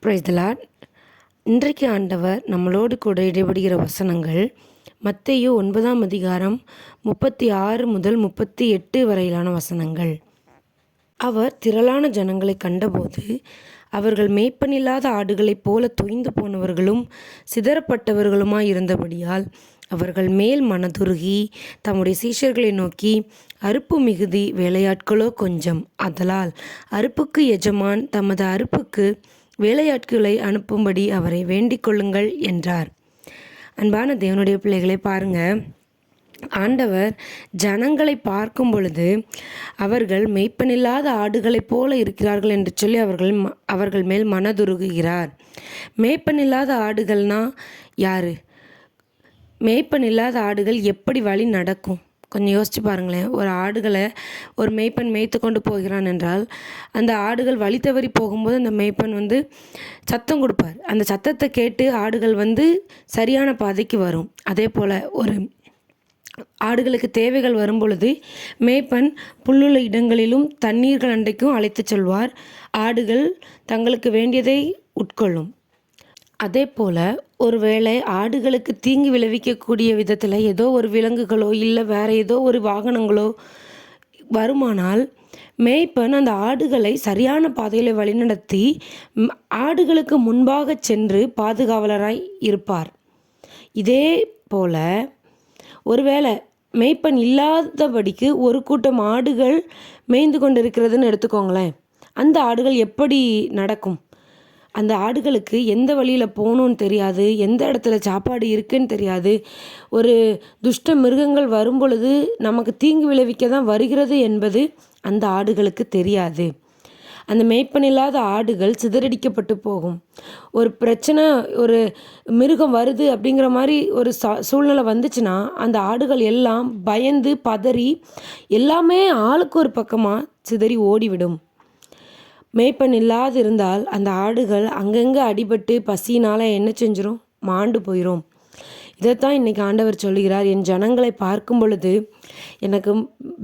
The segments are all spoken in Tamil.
Praise the Lord. இன்றைக்கு ஆண்டவர் நம்மளோடு கூட இடைபடுகிற வசனங்கள் மத்தேயு 9ஆம் அதிகாரம் 36 முதல் 38 வரையிலான வசனங்கள். அவர் திரளான ஜனங்களை கண்டபோது அவர்கள் மேய்ப்பனில்லாத ஆடுகளைப் போல தொய்ந்து போனவர்களும் சிதறப்பட்டவர்களுமாயிருந்தபடியால் அவர்கள் மேல் மனதுருகி தம்முடைய சீஷர்களை நோக்கி, அறுப்பு மிகுதி, வேலையாட்களோ கொஞ்சம். ஆதலால் அறுப்புக்கு எஜமான் தமது அறுப்புக்கு வேலையாட்களை அனுப்பும்படி அவரை வேண்டிக் கொள்ளுங்கள் என்றார். அன்பான தேவனுடைய பிள்ளைகளை பாருங்க, ஆண்டவர் ஜனங்களை பார்க்கும் பொழுது அவர்கள் மெய்ப்பனில்லாத ஆடுகளைப் போல இருக்கிறார்கள் என்று சொல்லி அவர்கள் மேல் மனதுருகுகிறார். மேய்ப்பனில்லாத ஆடுகள்னா யாரு? மேய்ப்பனில்லாத ஆடுகள் எப்படி வழி நடக்கும்? கொஞ்சம் யோசிச்சு பாருங்களேன். ஒரு ஆடுகளை ஒரு மேய்ப்பன் மேய்த்து கொண்டு போகிறான் என்றால் அந்த ஆடுகள் வழி தவறி போகும்போது அந்த மேய்ப்பன் சத்தம் கொடுப்பார். அந்த சத்தத்தை கேட்டு ஆடுகள் சரியான பாதைக்கு வரும். அதே போல் ஒரு ஆடுகளுக்கு தேவைகள் வரும் பொழுது மேய்ப்பன் புல்லுள்ள இடங்களிலும் தண்ணீர்கள் அண்டைக்கும் அழைத்து செல்வார். ஆடுகள் தங்களுக்கு வேண்டியதை உட்கொள்ளும். அதே போல் ஒருவேளை ஆடுகளுக்கு தீங்கு விளைவிக்கக்கூடிய விதத்தில் ஏதோ ஒரு விலங்குகளோ இல்லை வேறு ஏதோ ஒரு வாகனங்களோ வருமானால் மேய்ப்பன் அந்த ஆடுகளை சரியான பாதையில் வழிநடத்தி ஆடுகளுக்கு முன்பாக சென்று பாதுகாவலராய் இருப்பார். இதே போல் ஒருவேளை மேய்ப்பன் இல்லாதபடிக்கு ஒரு கூட்டம் ஆடுகள் மேய்ந்து கொண்டு இருக்கிறதுன்னு எடுத்துக்கோங்களேன். அந்த ஆடுகள் எப்படி நடக்கும்? அந்த ஆடுகளுக்கு எந்த வழியில் போகணுன்னு தெரியாது, எந்த இடத்துல சாப்பாடு இருக்குன்னு தெரியாது. ஒரு துஷ்ட மிருகங்கள் வரும் பொழுது நமக்கு தீங்கு விளைவிக்க தான் வருகிறது என்பது அந்த ஆடுகளுக்கு தெரியாது. அந்த மேய்ப்பனில்லாத ஆடுகள் சிதறடிக்கப்பட்டு போகும். ஒரு பிரச்சனை, ஒரு மிருகம் வருது அப்படிங்கிற மாதிரி ஒரு சூழ்நிலை வந்துச்சுன்னா அந்த ஆடுகள் எல்லாம் பயந்து பதறி எல்லாமே ஆளுக்கு ஒரு பக்கமாக சிதறி ஓடிவிடும். மேய்ப்பன் இல்லாது இருந்தால் அந்த ஆடுகள் அங்கங்கே அடிபட்டு பசியினால் என்ன செஞ்சிடும்? மாண்டு போயிடும். இதைத்தான் இன்றைக்கி ஆண்டவர் சொல்லுகிறார். என் ஜனங்களை பார்க்கும் பொழுது எனக்கு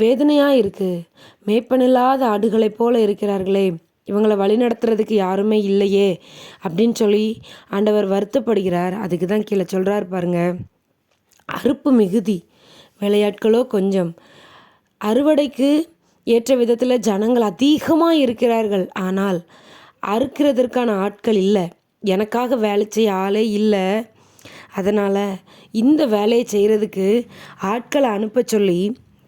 வேதனையாக இருக்குது. மேய்ப்பனில்லாத ஆடுகளைப் போல இருக்கிறார்களே, இவங்களை வழிநடத்துறதுக்கு யாருமே இல்லையே அப்படின்னு சொல்லி ஆண்டவர் வருத்தப்படுகிறார். அதுக்கு தான் கீழே சொல்கிறார் பாருங்க, அறுப்பு மிகுதி, வேலையாட்களோ கொஞ்சம். அறுவடைக்கு ஏற்ற விதத்தில் ஜனங்கள் அதிகமாக இருக்கிறார்கள், ஆனால் அறுக்கிறதற்கான ஆட்கள் இல்லை. எனக்காக வேலை செய்ய ஆளே இல்லை. அதனால் இந்த வேலையை செய்கிறதுக்கு ஆட்களை அனுப்ப சொல்லி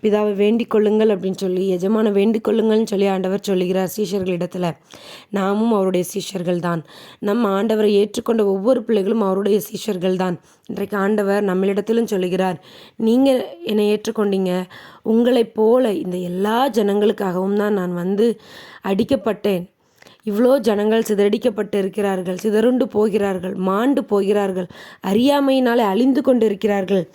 பிதாவை வேண்டிக் கொள்ளுங்கள் அப்படின்னு சொல்லி, எஜமான வேண்டிக் கொள்ளுங்கள்னு சொல்லி ஆண்டவர் சொல்லுகிறார் சீஷர்களிடத்தில். நாமும் அவருடைய சீஷர்கள் தான். நம்ம ஆண்டவரை ஏற்றுக்கொண்ட ஒவ்வொரு பிள்ளைகளும் அவருடைய சீஷர்கள் தான். இன்றைக்கு ஆண்டவர் நம்மளிடத்திலும் சொல்லுகிறார், நீங்கள் என்னை ஏற்றுக்கொண்டீங்க, உங்களைப் போல இந்த எல்லா ஜனங்களுக்காகவும் தான் நான் அடிக்கப்பட்டேன். இவ்வளோ ஜனங்கள் சிதறடிக்கப்பட்டு இருக்கிறார்கள், சிதறுண்டு போகிறார்கள், மாண்டு போகிறார்கள், அறியாமையினாலே அழிந்து கொண்டு இருக்கிறார்கள்.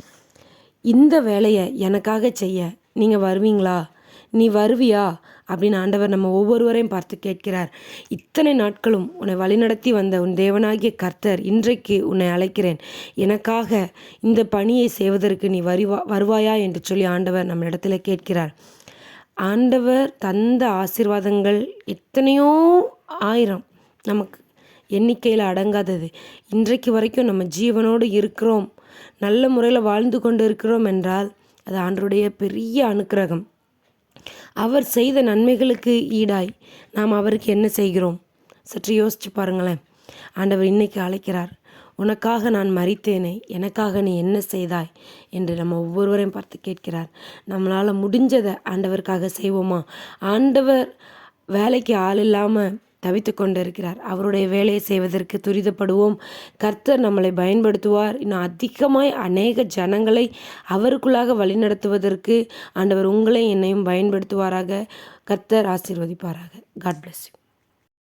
இந்த வேலையை எனக்காக செய்ய நீங்கள் வருவீங்களா? நீ வருவியா அப்படின்னு ஆண்டவர் நம்ம ஒவ்வொருவரையும் பார்த்து கேட்கிறார். இத்தனை நாட்களும் உன்னை வழிநடத்தி வந்த உன் தேவனாகிய கர்த்தர் இன்றைக்கு உன்னை அழைக்கிறேன், எனக்காக இந்த பணியை செய்வதற்கு நீ வருவாயா என்று சொல்லி ஆண்டவர் நம்ம இடத்துல கேட்கிறார். ஆண்டவர் தந்த ஆசீர்வாதங்கள் எத்தனையோ ஆயிரம், நமக்கு எண்ணிக்கையில் அடங்காதது. இன்றைக்கு வரைக்கும் நம்ம ஜீவனோடு இருக்கிறோம், நல்ல முறையில் வாழ்ந்து கொண்டு இருக்கிறோம் என்றால் அது ஆண்டவருடைய பெரிய அனுக்கிரகம். அவர் செய்த நன்மைகளுக்கு ஈடாய் நாம் அவருக்கு என்ன செய்கிறோம்? சற்று யோசித்து பாருங்களேன். ஆண்டவர் இன்னைக்கு அழைக்கிறார், உனக்காக நான் மரித்தேனே, எனக்காக நீ என்ன செய்தாய் என்று நம்ம ஒவ்வொருவரையும் பார்த்து கேட்கிறார். நம்மளால் முடிஞ்சதை ஆண்டவருக்காக செய்வோமா? ஆண்டவர் வேலைக்கு ஆள் இல்லாமல் தவித்து கொண்டு இருக்கிறார். அவருடைய வேலையை செய்வதற்கு துரிதப்படுவோம். கர்த்தர் நம்மளை பயன்படுத்துவார். இன்னும் அதிகமாய் அநேக ஜனங்களை அவருக்குள்ளாக வழிநடத்துவதற்கு ஆண்டவர் உங்களை என்னையும் பயன்படுத்துவாராக. கர்த்தர் ஆசீர்வதிப்பாராக. God bless you.